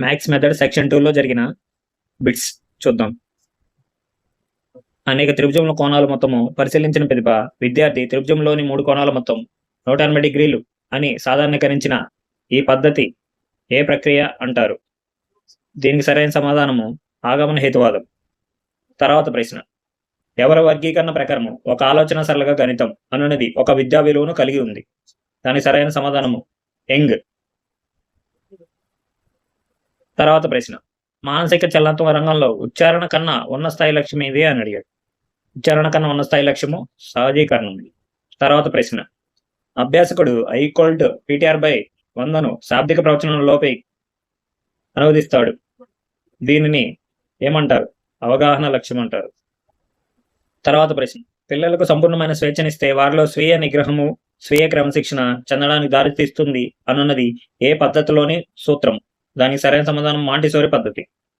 Maths method section 2లో జరిగిన bits చూద్దాం. అనేక త్రిభుజముల కోణాల మొత్తము పరిశీలించిన పిదప విద్యార్థి త్రిభుజంలోని 3 కోణాల మొత్తం 180 డిగ్రీలు అని సాధారణీకరించిన ఈ పద్ధతి ఏ ప్రక్రియ అంటారు? దీనికి సరైన సమాధానము ఆగమన హేతువాదం. తర్వాత ప్రశ్న, ఎవరి వర్గీకరణ ప్రకారము ఒక ఆలోచన సరళగా గణితం అనున్నది ఒక విద్యా విలువను కలిగి ఉంది? దానికి సరైన సమాధానము యంగ్. తర్వాత ప్రశ్న, మానసిక చలనాత్మక రంగంలో ఉచ్చారణ కన్నా ఉన్న స్థాయి లక్ష్యం ఏది అని అడిగాడు. ఉచ్చారణ కన్నా ఉన్న స్థాయి లక్ష్యము సహజీకరణం. తర్వాత ప్రశ్న, అభ్యాసకుడు I=PTR/100ను శాబ్దిక ప్రవచనంలోపై అనువదిస్తాడు. దీనిని ఏమంటారు? అవగాహన లక్ష్యం అంటారు. తర్వాత ప్రశ్న, పిల్లలకు సంపూర్ణమైన స్వేచ్ఛనిస్తే వారిలో స్వీయ నిగ్రహము, స్వీయ క్రమశిక్షణ చెందడానికి దారి తీస్తుంది అనున్నది ఏ పద్ధతిలోని సూత్రం? దానికి సరైన సమాధానం మాంటిసోరీ పద్ధతి.